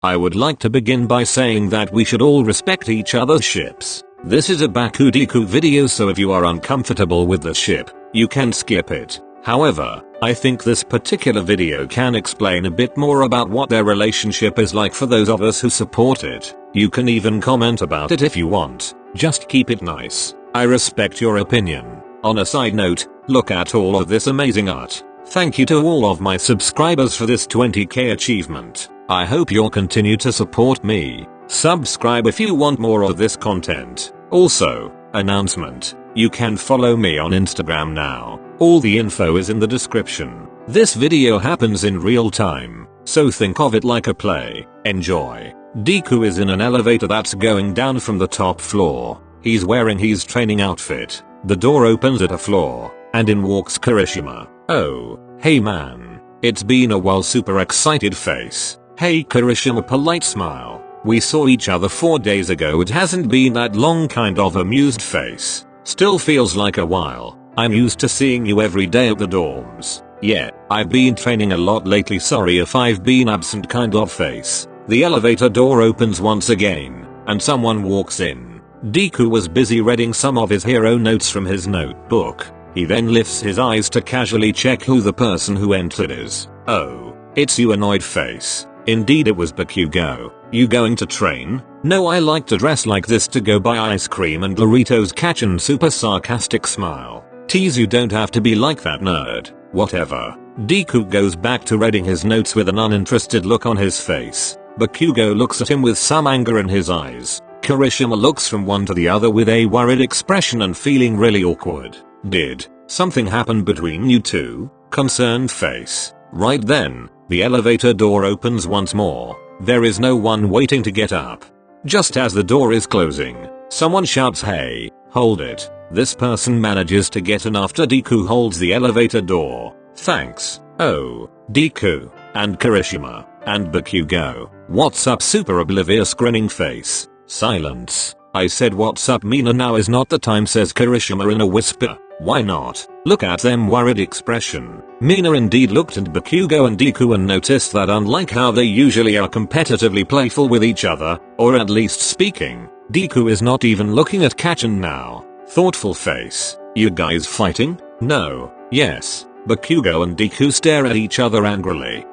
I would like to begin by saying that we should all respect each other's ships. This is a Bakudeku video, so if you are uncomfortable with the ship, you can skip it. However, I think this particular video can explain a bit more about what their relationship is like for those of us who support it. You can even comment about it if you want. Just keep it nice. I respect your opinion. On a side note, look at all of this amazing art. Thank you to all of my subscribers for this 20k achievement. I hope you'll continue to support me. Subscribe if you want more of this content. Also, announcement. You can follow me on Instagram now. All the info is in the description. This video happens in real time, so think of it like a play. Enjoy. Deku is in an elevator that's going down from the top floor. He's wearing his training outfit. The door opens at a floor, and in walks Kirishima. Oh, hey man. It's been a while. Super excited face. Hey Kirishima, polite smile. We saw each other 4 days ago. It hasn't been that long. Kind of amused face. Still feels like a while. I'm used to seeing you every day at the dorms. Yeah, I've been training a lot lately. Sorry if I've been absent. Kind of face. The elevator door opens once again, and someone walks in. Deku was busy reading some of his hero notes from his notebook. He then lifts his eyes to casually check who the person who entered is. Oh, it's you, annoyed face. Indeed, it was Bakugou. You going to train? No, I like to dress like this to go buy ice cream and Doritos. Catchin' super sarcastic smile. Tease, you don't have to be like that, nerd. Whatever. Deku goes back to reading his notes with an uninterested look on his face. Bakugou looks at him with some anger in his eyes. Kirishima looks from one to the other with a worried expression and feeling really awkward. Did something happen between you two? Concerned face. Right then, the elevator door opens once more. There is no one waiting to get up. Just as the door is closing, someone shouts, "Hey, hold it." This person manages to get in after Deku holds the elevator door. Thanks. Oh, Deku, and Kirishima, and Bakugou. What's up? Super oblivious grinning face. Silence. I said what's up, Mina. Now is not the time, says Kirishima in a whisper. Why not? Look at them worried expression. Mina indeed looked at Bakugou and Deku and noticed that unlike how they usually are competitively playful with each other, or at least speaking, Deku is not even looking at Kachan now. Thoughtful face. You guys fighting? No. Yes. Bakugou and Deku stare at each other angrily.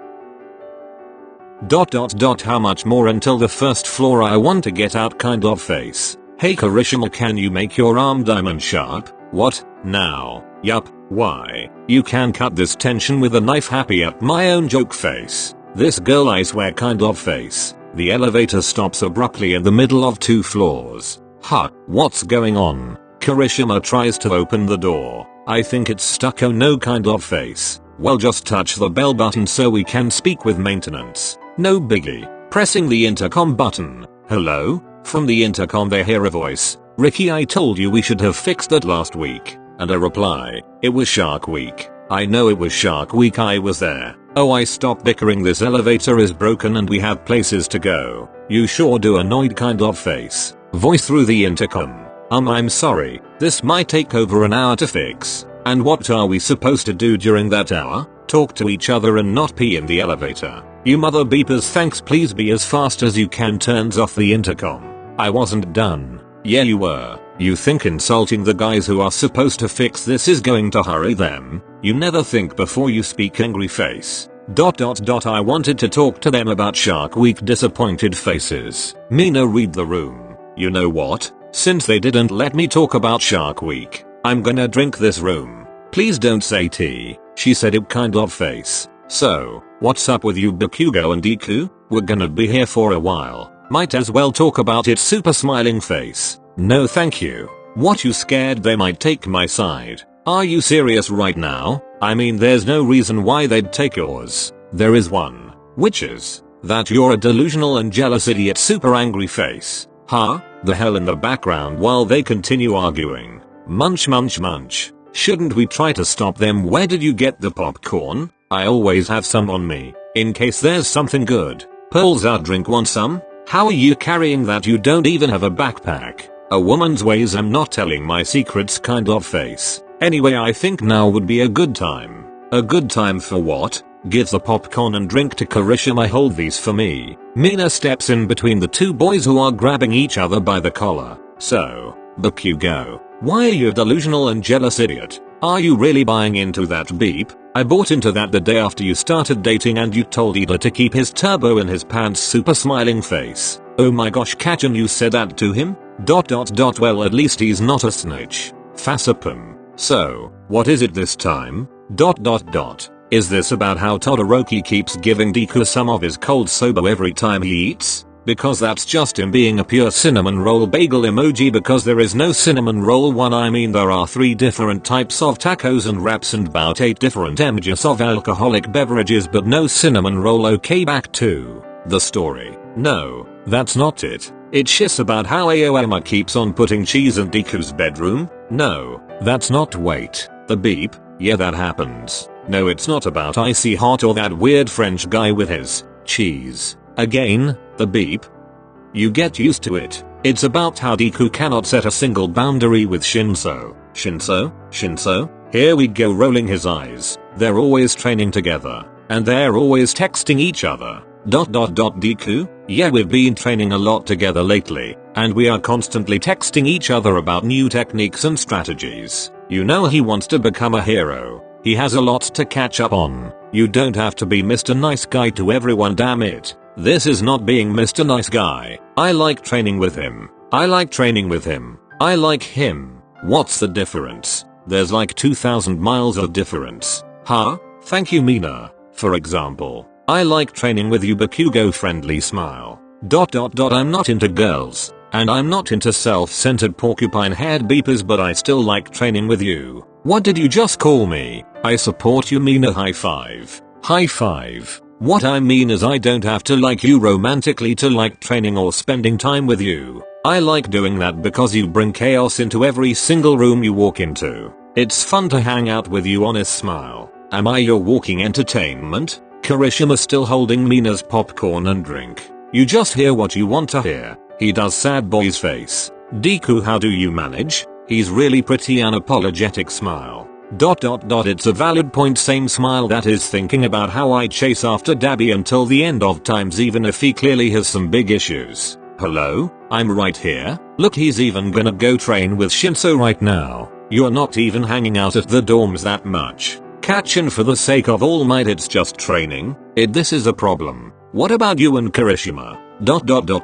How much more until the first floor? I want to get out. Kind of face. Hey Kirishima, can you make your arm diamond sharp? What? Now? Yup. Why? You can cut this tension with a knife. Happy at my own joke face. This girl, I swear. Kind of face. The elevator stops abruptly in the middle of 2 floors. Huh, what's going on? Kirishima tries to open the door. I think it's stuck. Oh no. Kind of face. Well, just touch the bell button so we can speak with maintenance. No biggie. Pressing the intercom button. Hello? From the intercom they hear a voice. Ricky, I told you we should have fixed that last week. And a reply. It was Shark Week. I know it was Shark Week. I was there. Oh, I stopped bickering. This elevator is broken and we have places to go. You sure do. Annoyed. Kind of face. Voice through the intercom. I'm sorry. This might take over an hour to fix. And what are we supposed to do during that hour? Talk to each other and not pee in the elevator. You mother beepers. Thanks, please be as fast as you can. Turns off the intercom. I wasn't done. Yeah, you were. You think insulting the guys who are supposed to fix this is going to hurry them? You never think before you speak. Angry face. I wanted to talk to them about Shark Week. Disappointed faces. Mina, read the room. You know what? Since they didn't let me talk about Shark Week, I'm gonna drink this room. Please don't say tea. She said it. Kind of face. So, what's up with you Bakugou and Deku? We're gonna be here for a while. Might as well talk about it. Super smiling face. No thank you. What, you scared they might take my side? Are you serious right now? I mean, there's no reason why they'd take yours. There is one. Which is that you're a delusional and jealous idiot. Super angry face. Huh? The hell? In the background while they continue arguing. Munch munch munch. Shouldn't we try to stop them? Where did you get the popcorn? I always have some on me, in case there's something good. Pulls out drink. Want some? How are you carrying that? You don't even have a backpack. A woman's ways. I'm not telling my secrets. Kind of face. Anyway, I think now would be a good time. A good time for what? Give the popcorn and drink to Kirishima. Hold these for me. Mina steps in between the two boys who are grabbing each other by the collar. So, Bakugou, why are you a delusional and jealous idiot? Are you really buying into that beep? I bought into that the day after you started dating and you told Ida to keep his turbo in his pants super smiling face. Oh my gosh, Kachan, you said that to him? Well, at least he's not a snitch. Fassapum. So, what is it this time? Is this about how Todoroki keeps giving Deku some of his cold soba every time he eats? Because that's just him being a pure cinnamon roll bagel emoji, because there is no cinnamon roll one. I mean, there are 3 different types of tacos and wraps and about 8 different MHAs of alcoholic beverages, but no cinnamon roll. Okay, back to the story. No, that's not it. It's just about how Aoyama keeps on putting cheese in Deku's bedroom. No, that's not. Wait, the beep? Yeah, that happens. No, it's not about Icy Hot or that weird French guy with his cheese. Again, the beep? You get used to it. It's about how Deku cannot set a single boundary with Shinso. Shinso? Here we go, rolling his eyes. They're always training together. And they're always texting each other. Deku? Yeah, we've been training a lot together lately. And we are constantly texting each other about new techniques and strategies. You know he wants to become a hero. He has a lot to catch up on. You don't have to be Mr. Nice Guy to everyone, damn it. This is not being Mr. Nice Guy. I like training with him. I like him. What's the difference? There's like 2,000 miles of difference. Huh? Thank you, Mina. For example, I like training with you, Bakugou friendly smile. I'm not into girls. And I'm not into self-centered porcupine-haired beepers, but I still like training with you. What did you just call me? I support you, Mina. High five. High five. What I mean is I don't have to like you romantically to like training or spending time with you. I like doing that because you bring chaos into every single room you walk into. It's fun to hang out with you, honest smile. Am I your walking entertainment? Kirishima still holding Mina's popcorn and drink. You just hear what you want to hear. He does sad boy's face. Deku, how do you manage? He's really pretty unapologetic smile. It's a valid point, same smile that is thinking about how I chase after Dabby until the end of times even if he clearly has some big issues. Hello? I'm right here. Look, he's even gonna go train with Shinso right now. You're not even hanging out at the dorms that much. Kachan, for the sake of all might, it's just training. This is a problem. What about you and Kirishima?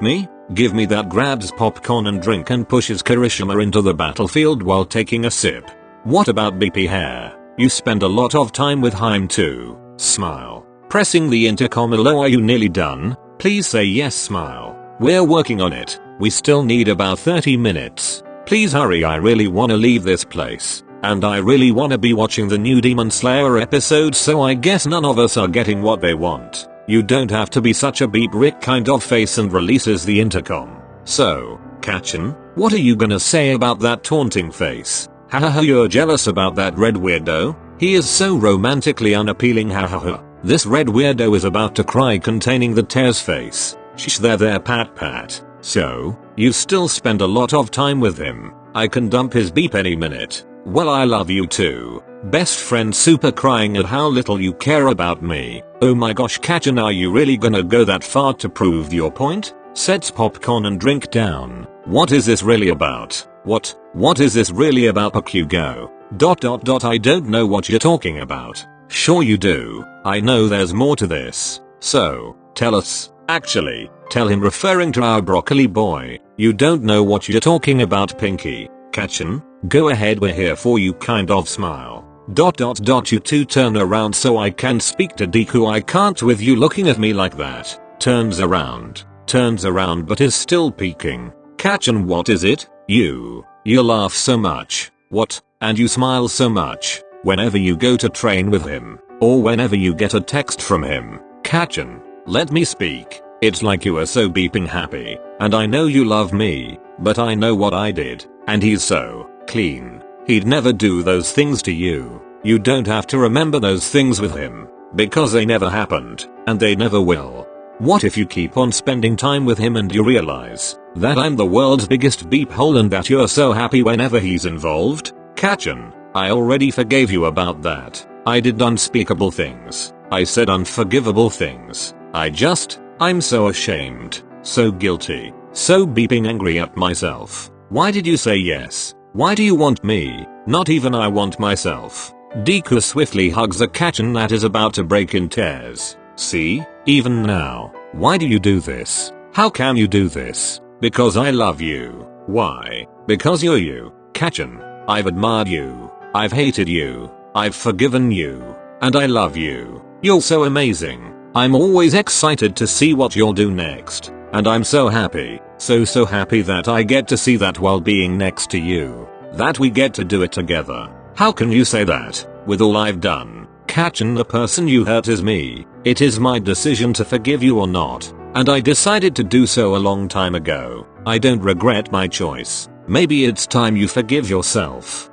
Me? Give me that, grabs popcorn and drink and pushes Kirishima into the battlefield while taking a sip. What about BP hair? You spend a lot of time with Haim too. Smile. Pressing the intercom. Hello, are you nearly done? Please say yes, smile. We're working on it. We still need about 30 minutes. Please hurry, I really wanna leave this place. And I really wanna be watching the new Demon Slayer episode, so I guess none of us are getting what they want. You don't have to be such a beep Rick kind of face, and releases the intercom. So, Kachan, what are you gonna say about that taunting face? Hahaha, you're jealous about that red weirdo? He is so romantically unappealing, hahaha. This red weirdo is about to cry, containing the tears face. Shh, there, pat. So, you still spend a lot of time with him. I can dump his beep any minute. Well, I love you too. Best friend super crying at how little you care about me. Oh my gosh, Kachan, are you really gonna go that far to prove your point? Sets popcorn and drink down. What is this really about? What is this really about, Bakugou? I don't know what you're talking about. Sure you do. I know there's more to this. So, tell us. Actually, tell him, referring to our broccoli boy. You don't know what you're talking about, Pinky. Kachan, go ahead, we're here for you, kind of smile. You two turn around so I can speak to Deku. I can't with you looking at me like that. Turns around but is still peeking. Kachan, what is it? You laugh so much. What? And you smile so much. Whenever you go to train with him. Or whenever you get a text from him. Kachan, let me speak. It's like you are so beeping happy. And I know you love me. But I know what I did. And he's so clean. He'd never do those things to you. You don't have to remember those things with him. Because they never happened. And they never will. What if you keep on spending time with him and you realize that I'm the world's biggest beep hole and that you're so happy whenever he's involved? Kachan, I already forgave you about that. I did unspeakable things. I said unforgivable things. I just I'm so ashamed, so guilty, so beeping angry at myself. Why did you say yes? Why do you want me? Not even I want myself. Deku swiftly hugs Akachan that is about to break in tears. See? Even now. Why do you do this? How can you do this? Because I love you. Why? Because you're you, Kachan. I've admired you. I've hated you. I've forgiven you. And I love you. You're so amazing. I'm always excited to see what you'll do next. And I'm so happy. So happy that I get to see that while being next to you. That we get to do it together. How can you say that? With all I've done. Kachan, the person you hurt is me. It is my decision to forgive you or not. And I decided to do so a long time ago. I don't regret my choice. Maybe it's time you forgive yourself.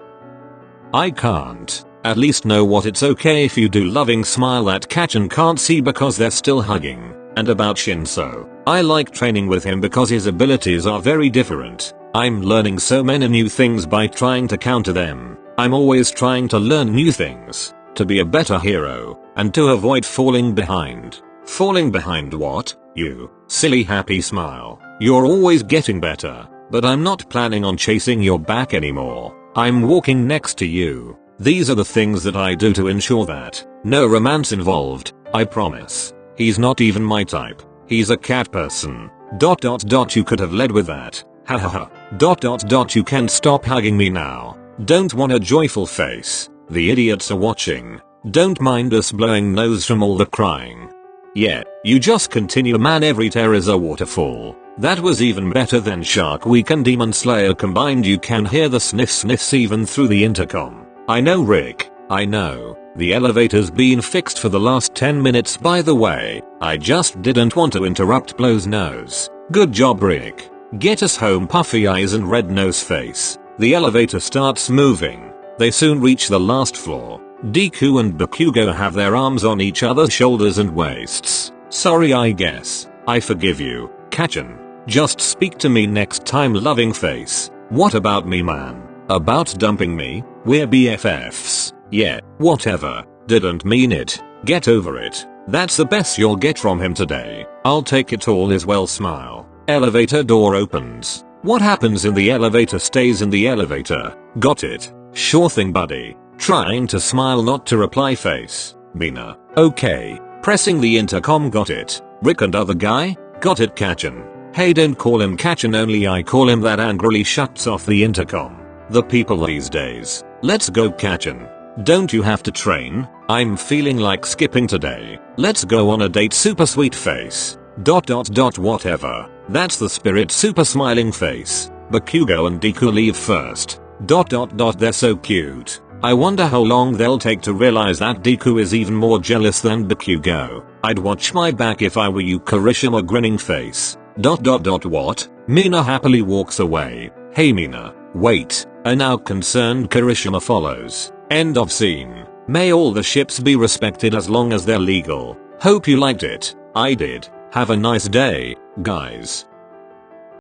I can't. At least know what it's okay if you do. Loving smile that Kachan can't see because they're still hugging. And about Shinso. I like training with him because his abilities are very different. I'm learning so many new things by trying to counter them. I'm always trying to learn new things. To be a better hero. And to avoid falling behind. Falling behind what? You. Silly happy smile. You're always getting better. But I'm not planning on chasing your back anymore. I'm walking next to you. These are the things that I do to ensure that no romance involved. I promise. He's not even my type. He's a cat person. ... You could have led with that. Hahaha. ... You can stop hugging me now. Don't want a joyful face. The idiots are watching. Don't mind us blowing nose from all the crying. Yeah, you just continue man, every tear is a waterfall. That was even better than Shark Week and Demon Slayer combined. You can hear the sniffs even through the intercom. I know, Rick. I know. The elevator's been fixed for the last 10 minutes by the way. I just didn't want to interrupt Blow's nose. Good job, Rick. Get us home, puffy eyes and red nose face. The elevator starts moving. They soon reach the last floor. Deku and Bakugou have their arms on each other's shoulders and waists. Sorry, I guess. I forgive you, Kachan. Just speak to me next time, loving face. What about me, man? About dumping me? We're BFFs. Yeah, whatever. Didn't mean it. Get over it. That's the best you'll get from him today. I'll take it, all is well smile. Elevator door opens. What happens in the elevator stays in the elevator. Got it. Sure thing, buddy. Trying to smile, not to reply face. Mina. Okay. Pressing the intercom. Got it. Rick and other guy? Got it, Kachan. Hey, don't call him Kachan, only I call him that. Angrily shuts off the intercom. The people these days. Let's go, Kachan. Don't you have to train? I'm feeling like skipping today. Let's go on a date, super sweet face. ... Whatever. That's the spirit, super smiling face. Bakugou and Deku leave first. ... They're so cute. I wonder how long they'll take to realize that Deku is even more jealous than Bakugou. I'd watch my back if I were you, Kirishima grinning face. ... What? Mina happily walks away. Hey Mina, wait. A now concerned Kirishima follows. End of scene. May all the ships be respected as long as they're legal. Hope you liked it. I did. Have a nice day, guys.